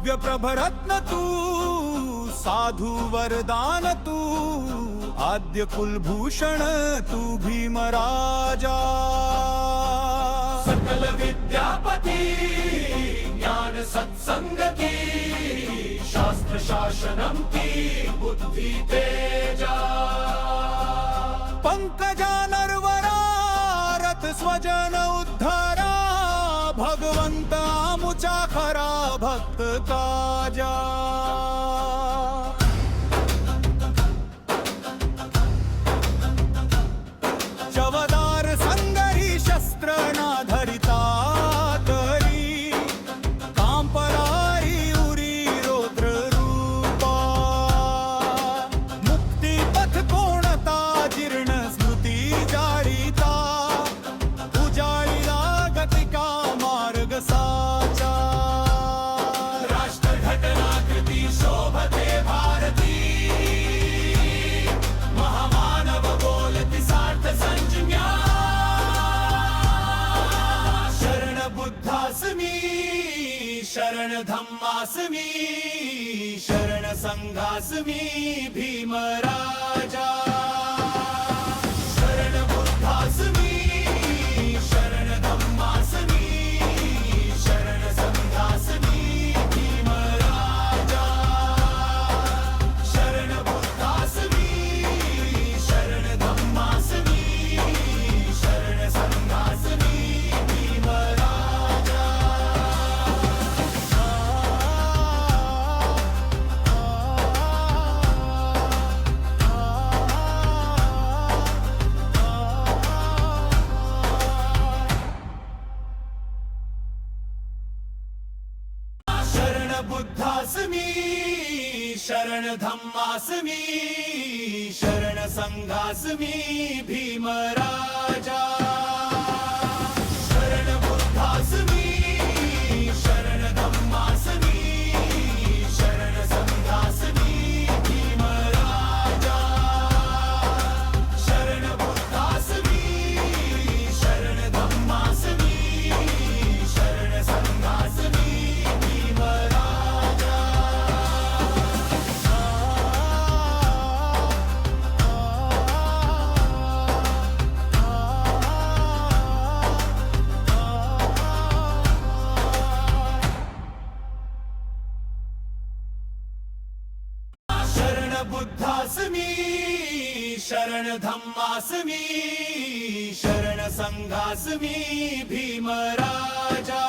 भव्य प्रभरत्न तू, साधू वरदान तू, आद्य कुलभूषण तू भीमराजा। सकल विद्यापती ज्ञान सत्संग की, शास्त्र शासनम की बुद्धि तेजा। पंकजा नरवरा रथ स्वजन उद्धारा, भगवंत आमुचा खरा भक्त काजा। शवदार संगरी शस्त्र ना धरिता तरी, कांपरारी उरी रौद्र रूपा। मुक्ती पथ कोणता जीर्ण स्मृती जारिता, उजाळीला गतिका मार्ग साचा। राष्ट्र घटनाकृती शोभते भारती, महामानव बोलती सार्थ संज्ञा। शरण बुद्धास्मी शरण धम्मास्मी, शरण संघास्मी भीमराजा। शरण बुद्धास्मी शरण धम्मास्मी, शरण संघास्मी भीमराजा। शरण बुद्धास्मी शरण धम्मास्मी, शरण संघास्मी भीमराजा। शरण बुद्धास्मी शरण धम्मास्मी, शरण संघास्मी भीमराजा। शरण बुद्धास्मी शरण धम्मास्मी, शरण संघास्मी भीमराजा। शरण बुद्धास्मी शरण धम्मास्मी, शरण संघास्मी भीमराजा। शरण बुद्धास्मी शरण धम्मास्मी, शरण संघास्मी भीमराजा।